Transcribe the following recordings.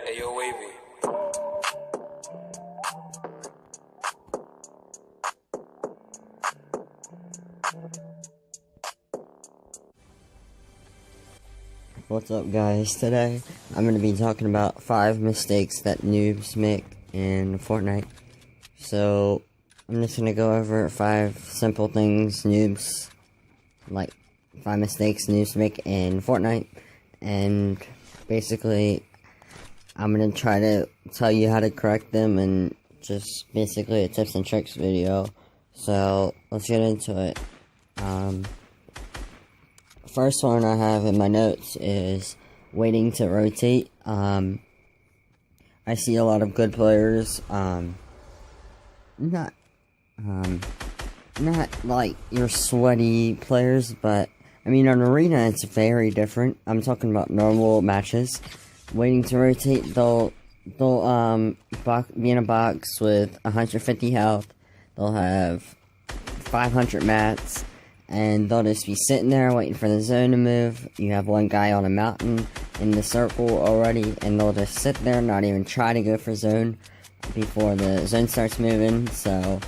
Hey, yo, Wavy. What's up, guys? Today I'm going to be talking about 5 mistakes that noobs make in Fortnite. So I'm just going to go over 5 simple things noobs, like 5 mistakes noobs make in Fortnite, and basically I'm going to try to tell you how to correct them, and just basically a tips and tricks video. So let's get into it. First one I have in my notes is waiting to rotate. I see a lot of good players, not like your sweaty players, but I mean on arena it's very different. I'm talking about normal matches. Waiting to rotate, they'll be in a box with 150 health. They'll have 500 mats. And they'll just be sitting there waiting for the zone to move. You have one guy on a mountain in the circle already, and they'll just sit there, not even try to go for zone before the zone starts moving. So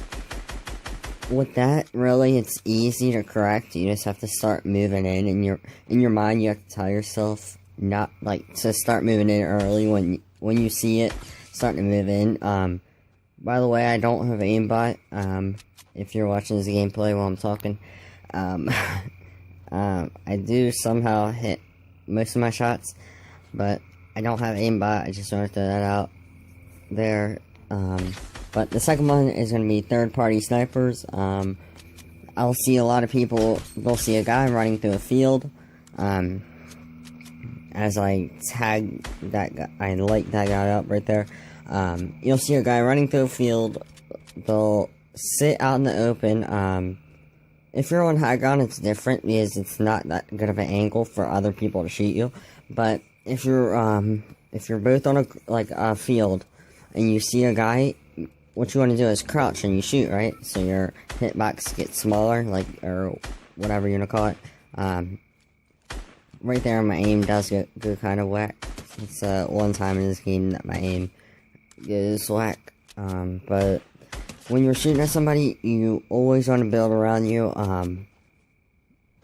with that, really, it's easy to correct. You just have to start moving in your mind. You have to tell yourself not like to start moving in early when you see it starting to move in. By the way, I don't have aimbot. If you're watching this gameplay while I'm talking. I do somehow hit most of my shots, but I don't have aimbot. I just want to throw that out there. But the second one is going to be third-party snipers. I'll see a lot of people, they'll see a guy running through a field, as I tag that guy, I light that guy up right there. You'll see a guy running through a field, they'll sit out in the open. If you're on high ground, it's different because it's not that good of an angle for other people to shoot you. But if you're both on a field and you see a guy, what you want to do is crouch and you shoot, right? So your hitbox gets smaller, or whatever you want to call it. Right there, my aim does go kind of whack. It's one time in this game that my aim goes whack. But when you're shooting at somebody, you always want to build around you,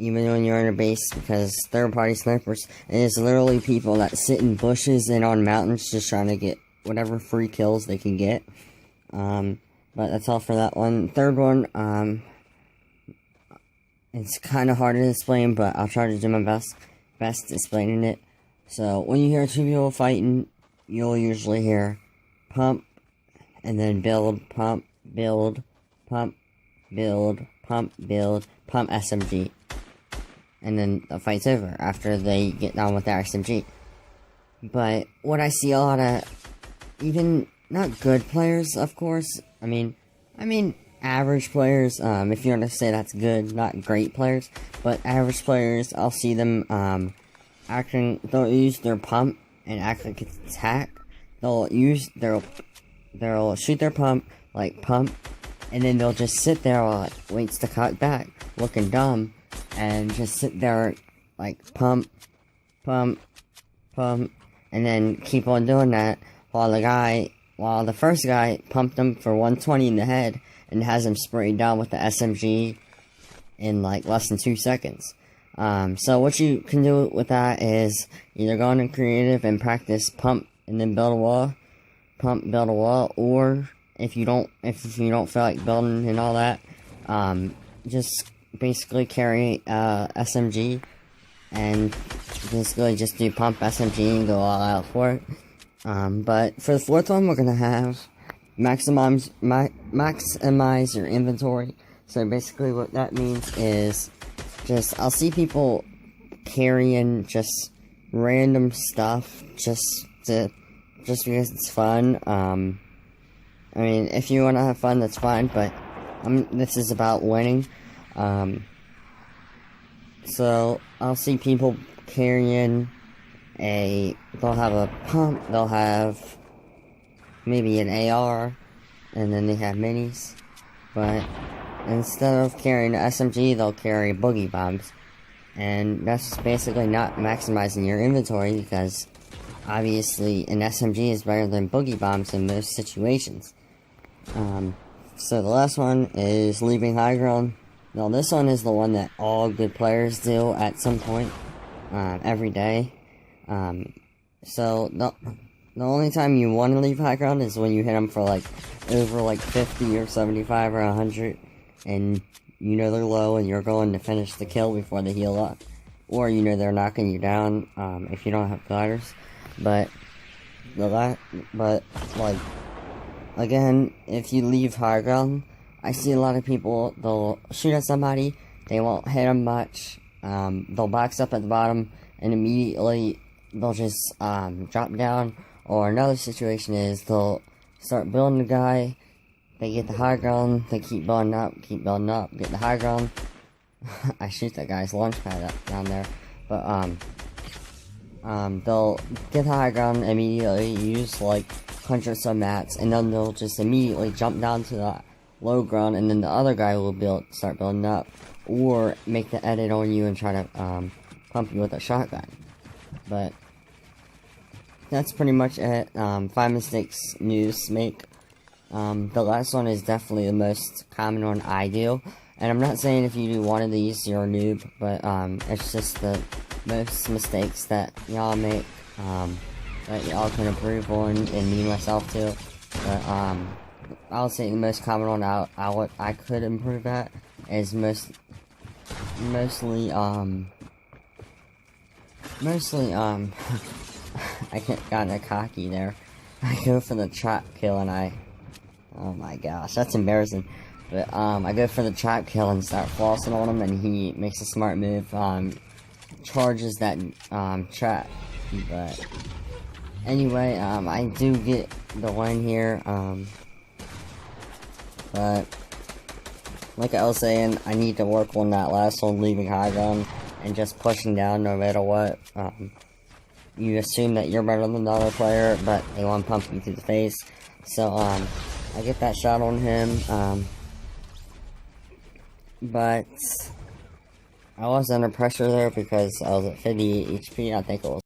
even when you're in a base, because third-party snipers, and it's literally people that sit in bushes and on mountains just trying to get whatever free kills they can get. But that's all for that one. Third one, it's kind of hard to explain, but I'll try to do my best explaining it. So, when you hear 2 people fighting, you'll usually hear pump, and then build, pump, build, pump, build, pump, build, pump SMG. And then the fight's over after they get done with their SMG. But what I see a lot of, even not good players, of course. I mean average players. If you want to say that's good, not great players, but average players. I'll see them they'll use their pump and act like it's attack. They'll shoot their pump, and then they'll just sit there while it waits to cut back, looking dumb, and just sit there, pump, and then keep on doing that, while the first guy pumped him for 120 in the head, and has him sprayed down with the SMG in, less than 2 seconds. So what you can do with that is, either go into creative and practice pump, and then build a wall, pump, build a wall, or if you don't feel like building and all that, just basically carry SMG and basically just do pump SMG and go all out for it. But for the fourth one, we're gonna have maximize your inventory. So basically what that means is I'll see people carrying just random stuff just because it's fun. I mean, if you want to have fun, that's fine, but this is about winning. So I'll see people carrying they'll have a pump, they'll have maybe an AR, and then they have minis, but instead of carrying an SMG, they'll carry boogie bombs, and that's basically not maximizing your inventory, because obviously an SMG is better than boogie bombs in most situations. So the last one is leaving high ground. Now this one is the one that all good players do at some point, every day. So the only time you want to leave high ground is when you hit them for like over like 50 or 75 or 100, and you know they're low and you're going to finish the kill before they heal up, or you know they're knocking you down if you don't have gliders. But like again, if you leave high ground, I see a lot of people, they'll shoot at somebody, they won't hit them much, they'll box up at the bottom, and immediately they'll just drop down. Or another situation is they'll start building the guy, they get the high ground, they keep building up, get the high ground. I shoot that guy's launch pad up down there. But they'll get the high ground immediately, use like hundreds of mats, and then they'll just immediately jump down to the low ground, and then the other guy will start building up, or make the edit on you and try to pump you with a shotgun. But that's pretty much it. 5 mistakes noobs make. The last one is definitely the most common one I do. And I'm not saying if you do one of these, you're a noob, but it's just the most mistakes that y'all make, that y'all can improve on, and me myself too. But I'll say the most common one I could improve at is mostly I get kinda cocky there. I go for the trap kill and oh my gosh, that's embarrassing. But I go for the trap kill and start flossing on him, and he makes a smart move, charges that trap. But anyway, I do get the win here, but like I was saying, I need to work on that last one, leaving high ground and just pushing down no matter what. You assume that you're better than the other player, but they want to pump you through the face. So, I get that shot on him, but I was under pressure there because I was at 58 HP, I think it was